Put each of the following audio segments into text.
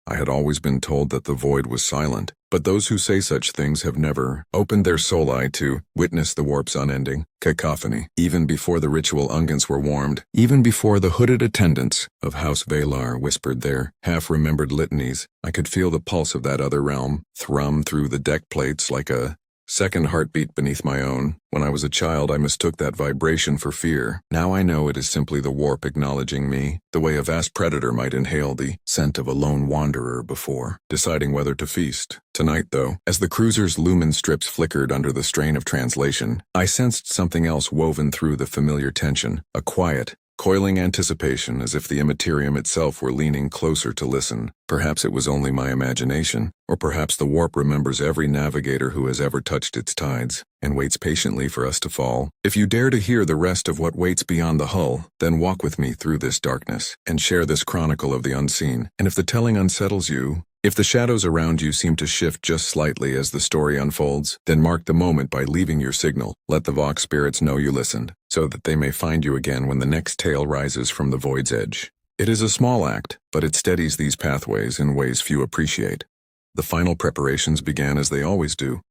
I had always been told that the void was silent, but those who say such things have never opened their soul eye to witness the warp's unending cacophony. Even before the ritual unguents were warmed, even before the hooded attendants of House Valar whispered their half-remembered litanies, I could feel the pulse of that other realm thrum through the deck plates like a second heartbeat beneath my own. When I was a child, I mistook that vibration for fear. Now I know it is simply the warp acknowledging me, the way a vast predator might inhale the scent of a lone wanderer before deciding whether to feast. Tonight, though, as the cruiser's lumen strips flickered under the strain of translation, I sensed something else woven through the familiar tension, a quiet, coiling anticipation, as if the Imperium itself were leaning closer to listen. Perhaps it was only my imagination, or perhaps the warp remembers every navigator who has ever touched its tides, and waits patiently for us to fall. If you dare to hear the rest of what waits beyond the hull, then walk with me through this darkness, and share this chronicle of the unseen. And if the telling unsettles you, if the shadows around you seem to shift just slightly as the story unfolds, then mark the moment by leaving your signal. Let the Vox spirits know you listened, so that they may find you again when the next tale rises from the void's edge. It is a small act, but it steadies these pathways in ways few appreciate. The final preparations began as they always do,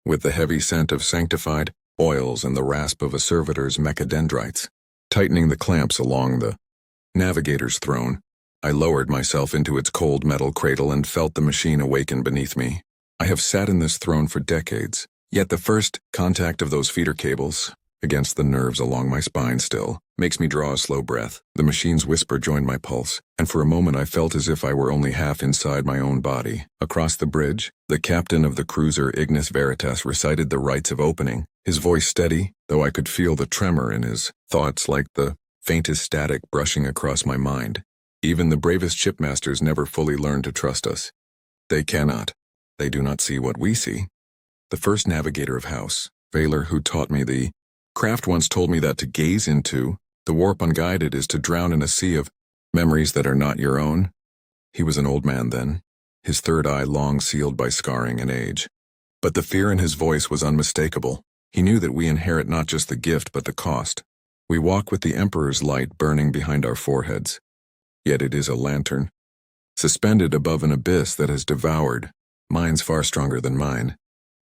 with the heavy scent of sanctified oils and the rasp of a servitor's mechadendrites. Tightening the clamps along the navigator's throne, I lowered myself into its cold metal cradle and felt the machine awaken beneath me. I have sat in this throne for decades, yet the first contact of those feeder cables, against the nerves along my spine still, makes me draw a slow breath. The machine's whisper joined my pulse, and for a moment I felt as if I were only half inside my own body. Across the bridge, the captain of the cruiser Ignis Veritas recited the rites of opening, his voice steady, though I could feel the tremor in his thoughts like the faintest static brushing across my mind. Even the bravest shipmasters never fully learn to trust us. They cannot. They do not see what we see. The first navigator of House Valar who taught me the craft once told me that to gaze into the warp unguided is to drown in a sea of memories that are not your own. He was an old man then, his third eye long sealed by scarring and age. But the fear in his voice was unmistakable. He knew that we inherit not just the gift but the cost. We walk with the Emperor's light burning behind our foreheads. Yet it is a lantern, suspended above an abyss that has devoured minds far stronger than mine.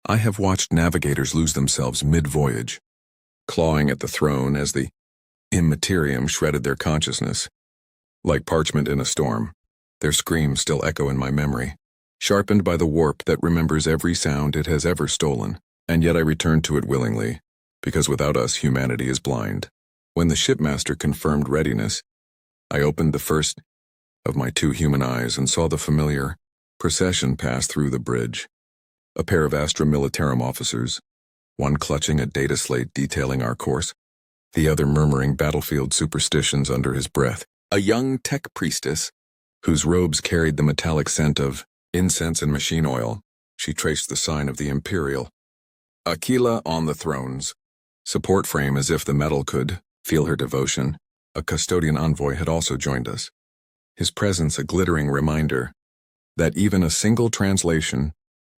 I have watched navigators lose themselves mid-voyage, clawing at the throne as the Imperium shredded their consciousness. Like parchment in a storm, their screams still echo in my memory, sharpened by the warp that remembers every sound it has ever stolen. And yet I return to it willingly, because without us humanity is blind. When the shipmaster confirmed readiness, I opened the first of my two human eyes and saw the familiar procession pass through the bridge. A pair of Astra Militarum officers, one clutching a data slate detailing our course, the other murmuring battlefield superstitions under his breath. A young tech priestess, whose robes carried the metallic scent of incense and machine oil. She traced the sign of the Imperial. Aquila on the throne's support frame as if the metal could feel her devotion. A custodian envoy had also joined us, his presence a glittering reminder that even a single translation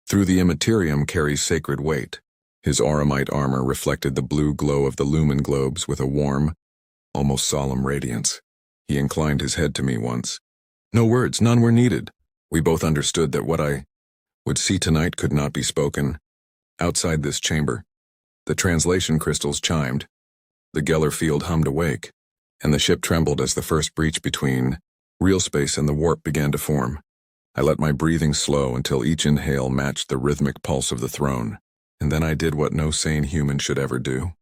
through the Imperium carries sacred weight. His auramite armor reflected the blue glow of the lumen globes with a warm, almost solemn radiance. He inclined his head to me once. No words, none were needed. We both understood that what I would see tonight could not be spoken. Outside this chamber, the translation crystals chimed, the Geller field hummed awake, and the ship trembled as the first breach between real space and the warp began to form. I let my breathing slow until each inhale matched the rhythmic pulse of the throne, and then I did what no sane human should ever do.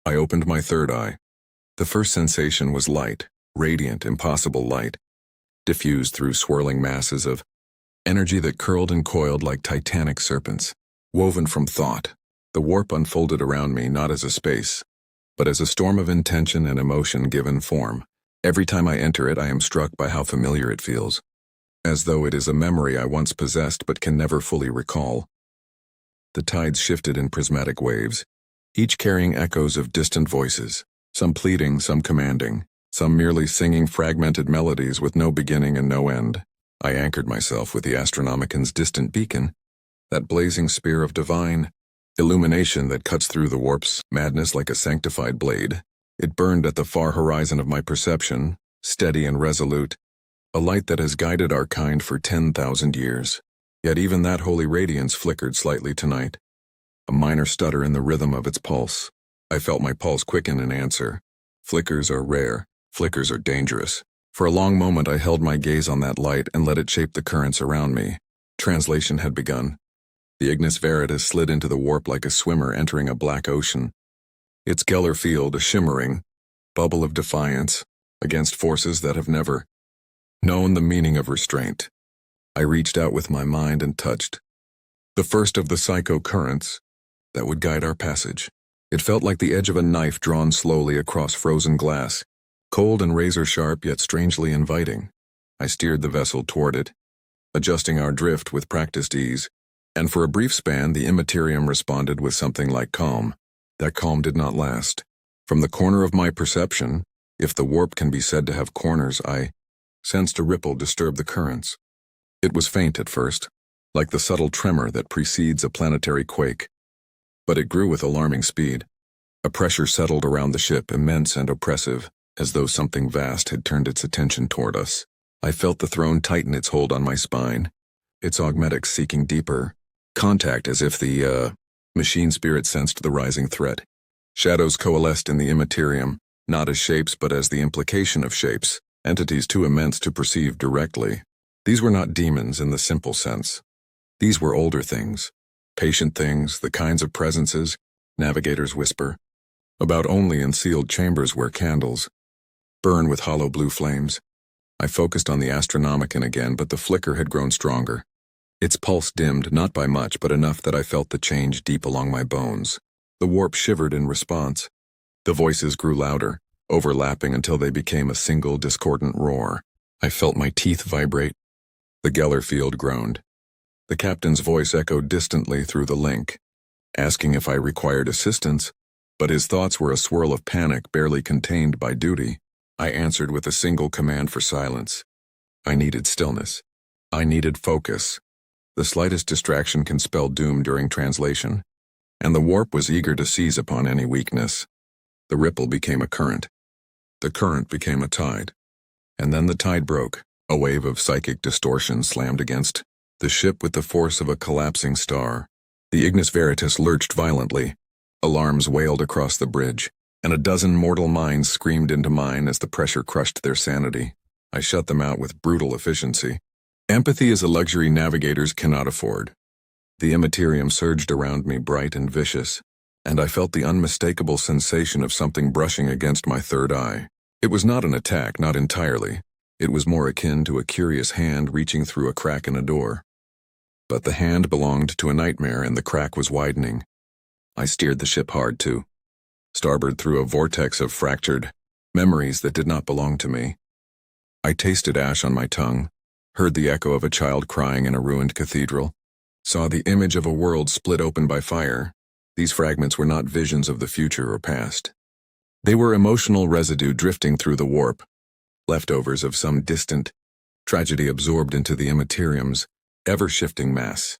I opened my third eye. The first sensation was light, radiant, impossible light, diffused through swirling masses of energy that curled and coiled like titanic serpents, woven from thought. The warp unfolded around me not as a space, but as a storm of intention and emotion given form. Every time I enter it, I am struck by how familiar it feels, as though it is a memory I once possessed but can never fully recall. The tides shifted in prismatic waves, each carrying echoes of distant voices, some pleading, some commanding, some merely singing fragmented melodies with no beginning and no end. I anchored myself with the Astronomican's distant beacon, that blazing spear of divine illumination that cuts through the warp's madness like a sanctified blade. It burned at the far horizon of my perception, steady and resolute, a light that has guided our kind for 10,000 years. Yet even that holy radiance flickered slightly tonight, a minor stutter in the rhythm of its pulse. I felt my pulse quicken in answer. Flickers are rare, flickers are dangerous. For a long moment I held my gaze on that light and let it shape the currents around me. Translation had begun. The Ignis Veritas slid into the warp like a swimmer entering a black ocean. Its Geller field a shimmering bubble of defiance against forces that have never known the meaning of restraint. I reached out with my mind and touched the first of the psycho currents that would guide our passage. It felt like the edge of a knife drawn slowly across frozen glass, cold and razor-sharp yet strangely inviting. I steered the vessel toward it, adjusting our drift with practiced ease, and for a brief span the Imperium responded with something like calm. That calm did not last. From the corner of my perception, if the warp can be said to have corners, I sensed a ripple disturb the currents. It was faint at first, like the subtle tremor that precedes a planetary quake. But it grew with alarming speed. A pressure settled around the ship, immense and oppressive, as though something vast had turned its attention toward us. I felt the throne tighten its hold on my spine, its augmetics seeking deeper contact as if the, machine spirit sensed the rising threat. Shadows coalesced in the Imperium, not as shapes but as the implication of shapes, entities too immense to perceive directly. These were not demons in the simple sense. These were older things, patient things, the kinds of presences navigators whisper about only in sealed chambers where candles burn with hollow blue flames. I focused on the Astronomicon again, but the flicker had grown stronger. Its pulse dimmed, not by much, but enough that I felt the change deep along my bones. The warp shivered in response. The voices grew louder, overlapping until they became a single discordant roar. I felt my teeth vibrate. The Geller field groaned. The captain's voice echoed distantly through the link, asking if I required assistance, but his thoughts were a swirl of panic barely contained by duty. I answered with a single command for silence. I needed stillness. I needed focus. The slightest distraction can spell doom during translation, and the warp was eager to seize upon any weakness. The ripple became a current. The current became a tide. And then the tide broke. A wave of psychic distortion slammed against the ship with the force of a collapsing star. The Ignis Veritas lurched violently. Alarms wailed across the bridge, and a dozen mortal minds screamed into mine as the pressure crushed their sanity. I shut them out with brutal efficiency. Empathy is a luxury navigators cannot afford. The Imperium surged around me bright and vicious, and I felt the unmistakable sensation of something brushing against my third eye. It was not an attack, not entirely. It was more akin to a curious hand reaching through a crack in a door. But the hand belonged to a nightmare, and the crack was widening. I steered the ship hard, too. Starboard through a vortex of fractured memories that did not belong to me. I tasted ash on my tongue, heard the echo of a child crying in a ruined cathedral, saw the image of a world split open by fire. These fragments were not visions of the future or past. They were emotional residue drifting through the warp, leftovers of some distant tragedy absorbed into the Imperium's ever-shifting mass.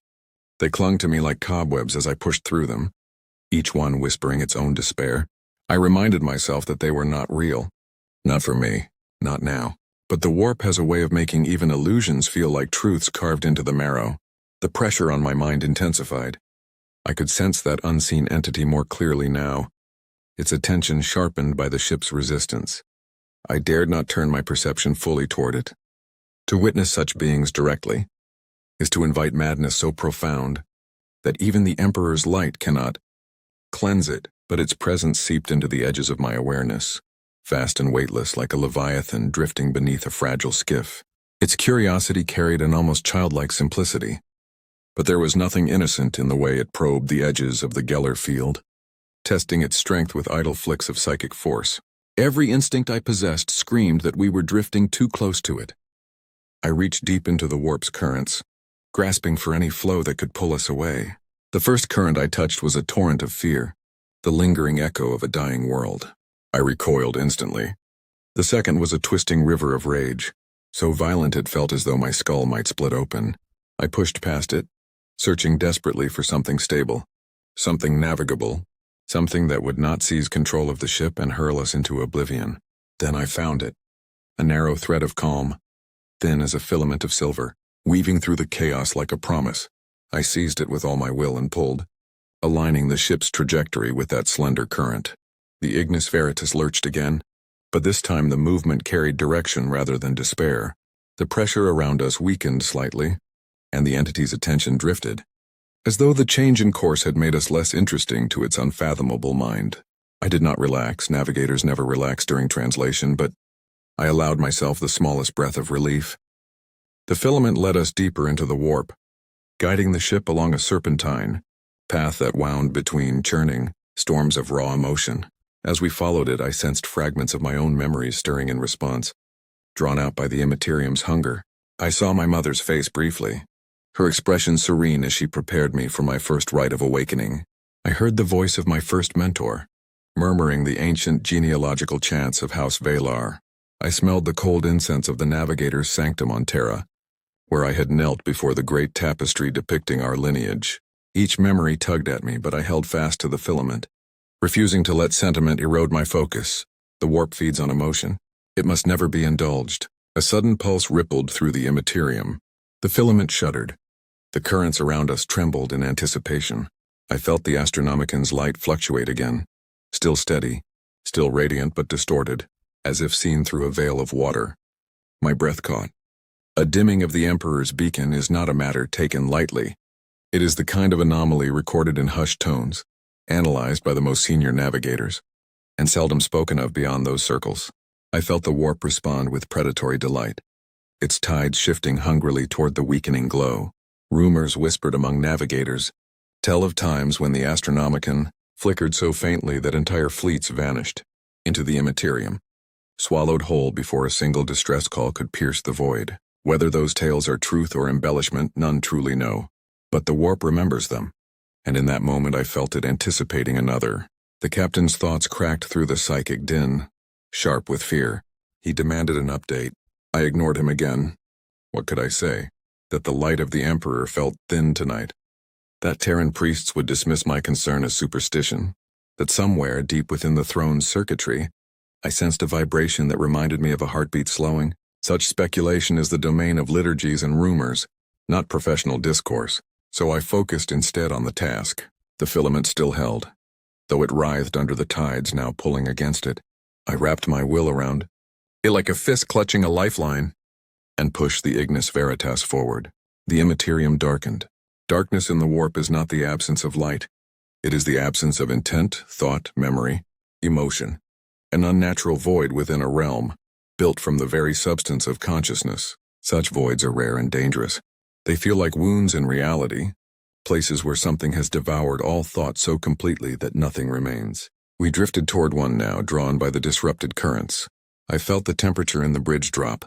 They clung to me like cobwebs as I pushed through them, each one whispering its own despair. I reminded myself that they were not real. Not for me, not now. But the warp has a way of making even illusions feel like truths carved into the marrow. The pressure on my mind intensified. I could sense that unseen entity more clearly now, its attention sharpened by the ship's resistance. I dared not turn my perception fully toward it. To witness such beings directly is to invite madness so profound that even the Emperor's light cannot cleanse it, but its presence seeped into the edges of my awareness, vast and weightless like a leviathan drifting beneath a fragile skiff. Its curiosity carried an almost childlike simplicity, but there was nothing innocent in the way it probed the edges of the Geller field, testing its strength with idle flicks of psychic force. Every instinct I possessed screamed that we were drifting too close to it. I reached deep into the warp's currents, grasping for any flow that could pull us away. The first current I touched was a torrent of fear, the lingering echo of a dying world. I recoiled instantly. The second was a twisting river of rage, so violent it felt as though my skull might split open. I pushed past it, searching desperately for something stable, something navigable, something that would not seize control of the ship and hurl us into oblivion. Then I found it, a narrow thread of calm, thin as a filament of silver, weaving through the chaos like a promise. I seized it with all my will and pulled, aligning the ship's trajectory with that slender current. The Ignis Veritas lurched again, but this time the movement carried direction rather than despair. The pressure around us weakened slightly, and the entity's attention drifted, as though the change in course had made us less interesting to its unfathomable mind. I did not relax. Navigators never relax during translation, but I allowed myself the smallest breath of relief. The filament led us deeper into the warp, guiding the ship along a serpentine path that wound between churning storms of raw emotion. As we followed it, I sensed fragments of my own memories stirring in response, drawn out by the Immaterium's hunger. I saw my mother's face briefly, her expression serene as she prepared me for my first rite of awakening. I heard the voice of my first mentor, murmuring the ancient genealogical chants of House Valar. I smelled the cold incense of the Navigator's sanctum on Terra, where I had knelt before the great tapestry depicting our lineage. Each memory tugged at me, but I held fast to the filament, refusing to let sentiment erode my focus. The warp feeds on emotion. It must never be indulged. A sudden pulse rippled through the Immaterium. The filament shuddered. The currents around us trembled in anticipation. I felt the Astronomican's light fluctuate again, still steady, still radiant but distorted, as if seen through a veil of water. My breath caught. A dimming of the Emperor's beacon is not a matter taken lightly. It is the kind of anomaly recorded in hushed tones, analyzed by the most senior navigators, and seldom spoken of beyond those circles. I felt the warp respond with predatory delight, its tides shifting hungrily toward the weakening glow. Rumors whispered among navigators tell of times when the Astronomican flickered so faintly that entire fleets vanished into the Immaterium, swallowed whole before a single distress call could pierce the void. Whether those tales are truth or embellishment, none truly know. But the warp remembers them, and in that moment I felt it anticipating another. The captain's thoughts cracked through the psychic din, sharp with fear. He demanded an update. I ignored him again. What could I say? That the light of the Emperor felt thin tonight. That Terran priests would dismiss my concern as superstition. That somewhere deep within the throne's circuitry, I sensed a vibration that reminded me of a heartbeat slowing. Such speculation is the domain of liturgies and rumors, not professional discourse, so I focused instead on the task. The filament still held, though it writhed under the tides now pulling against it. I wrapped my will around it like a fist clutching a lifeline, and pushed the Ignis Veritas forward. The Immaterium darkened. Darkness in the warp is not the absence of light. It is the absence of intent, thought, memory, emotion, an unnatural void within a realm, built from the very substance of consciousness. Such voids are rare and dangerous. They feel like wounds in reality, places where something has devoured all thought so completely that nothing remains. We drifted toward one now, drawn by the disrupted currents. I felt the temperature in the bridge drop,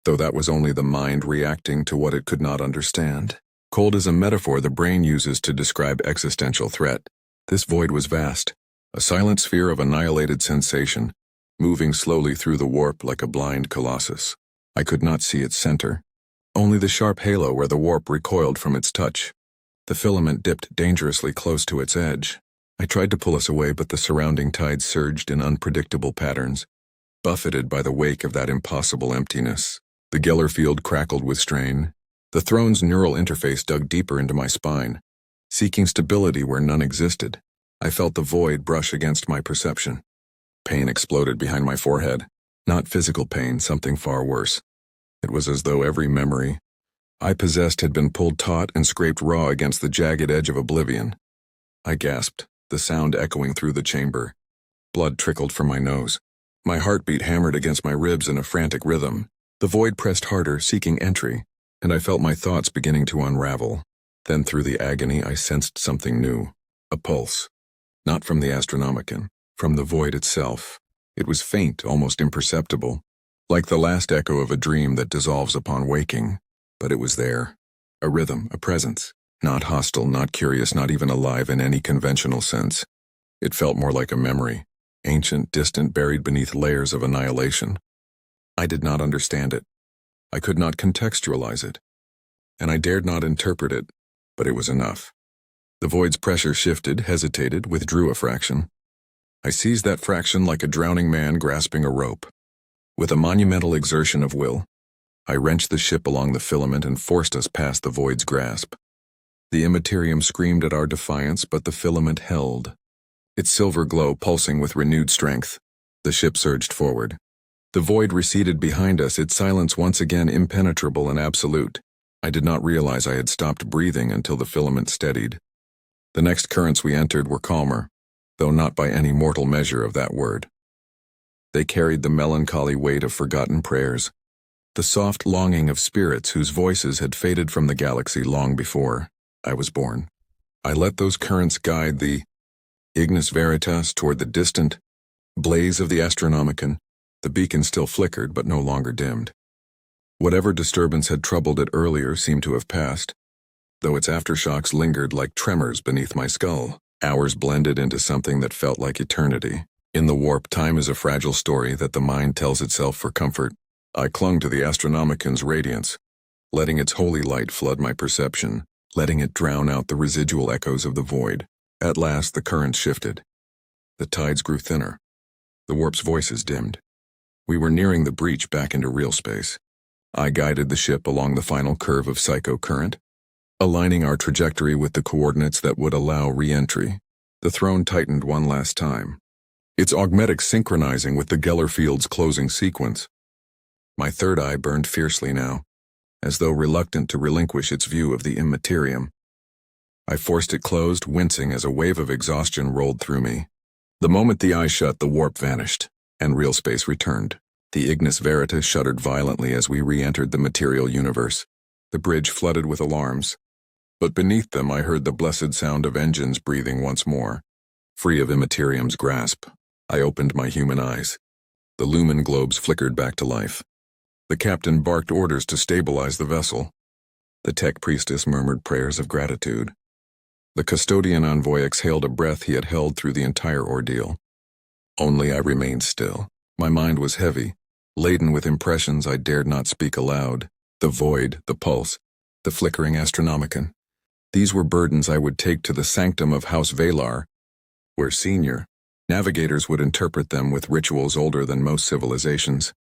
though that was only the mind reacting to what it could not understand. Cold is a metaphor the brain uses to describe existential threat. This void was vast, a silent sphere of annihilated sensation, moving slowly through the warp like a blind colossus. I could not see its center, only the sharp halo where the warp recoiled from its touch. The filament dipped dangerously close to its edge. I tried to pull us away, but the surrounding tides surged in unpredictable patterns, buffeted by the wake of that impossible emptiness. The Geller field crackled with strain. The throne's neural interface dug deeper into my spine, seeking stability where none existed. I felt the void brush against my perception. Pain exploded behind my forehead. Not physical pain, something far worse. It was as though every memory I possessed had been pulled taut and scraped raw against the jagged edge of oblivion. I gasped, the sound echoing through the chamber. Blood trickled from my nose. My heartbeat hammered against my ribs in a frantic rhythm. The void pressed harder, seeking entry, and I felt my thoughts beginning to unravel. Then through the agony I sensed something new. A pulse. Not from the Astronomican, from the void itself. It was faint, almost imperceptible, like the last echo of a dream that dissolves upon waking. But it was there. A rhythm, a presence. Not hostile, not curious, not even alive in any conventional sense. It felt more like a memory, ancient, distant, buried beneath layers of annihilation. I did not understand it. I could not contextualize it. And I dared not interpret it, but it was enough. The void's pressure shifted, hesitated, withdrew a fraction. I seized that fraction like a drowning man grasping a rope. With a monumental exertion of will, I wrenched the ship along the filament and forced us past the void's grasp. The Imperium screamed at our defiance, but the filament held, its silver glow pulsing with renewed strength. The ship surged forward. The void receded behind us, its silence once again impenetrable and absolute. I did not realize I had stopped breathing until the filament steadied. The next currents we entered were calmer, though not by any mortal measure of that word. They carried the melancholy weight of forgotten prayers, the soft longing of spirits whose voices had faded from the galaxy long before I was born. I let those currents guide the ignis veritas toward the distant blaze of the Astronomicon. The beacon still flickered, but no longer dimmed. Whatever disturbance had troubled it earlier seemed to have passed, though its aftershocks lingered like tremors beneath my skull. Hours blended into something that felt like eternity. In the warp, time is a fragile story that the mind tells itself for comfort. I clung to the Astronomicon's radiance, letting its holy light flood my perception, letting it drown out the residual echoes of the void. At last, the currents shifted. The tides grew thinner. The warp's voices dimmed. We were nearing the breach back into real space. I guided the ship along the final curve of psycho current, aligning our trajectory with the coordinates that would allow re-entry. The throne tightened one last time, its augmetics synchronizing with the Geller field's closing sequence. My third eye burned fiercely now, as though reluctant to relinquish its view of the Imperium. I forced it closed, wincing as a wave of exhaustion rolled through me. The moment the eye shut, the warp vanished, and real space returned. The ignis veritas shuddered violently as we re-entered the material universe. The bridge flooded with alarms, but beneath them I heard the blessed sound of engines breathing once more. Free of Imperium's grasp, I opened my human eyes. The lumen globes flickered back to life. The captain barked orders to stabilize the vessel. The tech priestess murmured prayers of gratitude. The custodian envoy exhaled a breath he had held through the entire ordeal. Only I remained still. My mind was heavy, laden with impressions I dared not speak aloud. The void, the pulse, the flickering Astronomicon. These were burdens I would take to the sanctum of House Valar, where senior navigators would interpret them with rituals older than most civilizations.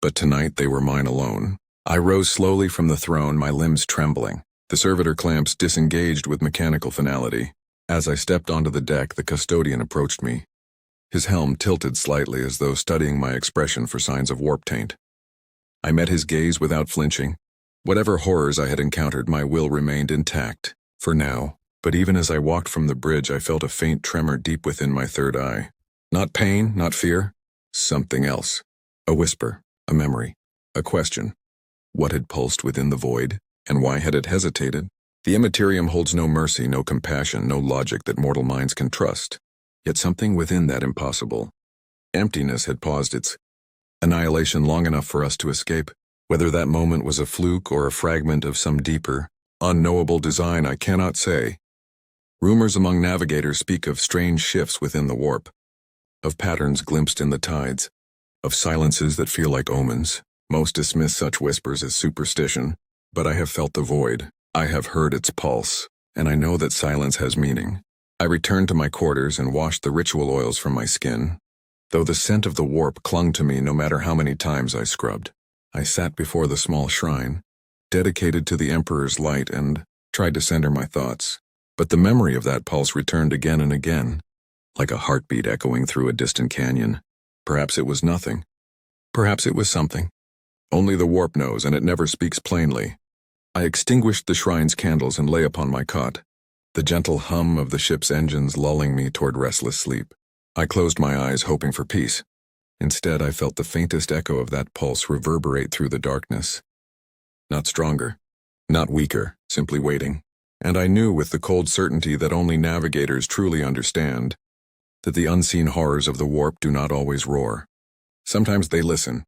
But tonight they were mine alone. I rose slowly from the throne, my limbs trembling, the servitor clamps disengaged with mechanical finality. As I stepped onto the deck, the custodian approached me. His helm tilted slightly as though studying my expression for signs of warp taint. I met his gaze without flinching. Whatever horrors I had encountered, my will remained intact, for now. But even as I walked from the bridge, I felt a faint tremor deep within my third eye. Not pain, not fear, something else. A whisper, a memory, a question. What had pulsed within the void, and why had it hesitated? The Imperium holds no mercy, no compassion, no logic that mortal minds can trust. Yet something within that impossible emptiness had paused its annihilation long enough for us to escape. Whether that moment was a fluke or a fragment of some deeper, unknowable design, I cannot say. Rumors among navigators speak of strange shifts within the warp, of patterns glimpsed in the tides, of silences that feel like omens. Most dismiss such whispers as superstition, but I have felt the void. I have heard its pulse, and I know that silence has meaning. I returned to my quarters and washed the ritual oils from my skin, though the scent of the warp clung to me no matter how many times I scrubbed. I sat before the small shrine, dedicated to the Emperor's light, and tried to center my thoughts. But the memory of that pulse returned again and again, like a heartbeat echoing through a distant canyon. Perhaps it was nothing. Perhaps it was something. Only the warp knows, and it never speaks plainly. I extinguished the shrine's candles and lay upon my cot, the gentle hum of the ship's engines lulling me toward restless sleep. I closed my eyes, hoping for peace. Instead, I felt the faintest echo of that pulse reverberate through the darkness. Not stronger, not weaker, simply waiting. And I knew with the cold certainty that only navigators truly understand, that the unseen horrors of the warp do not always roar. Sometimes they listen,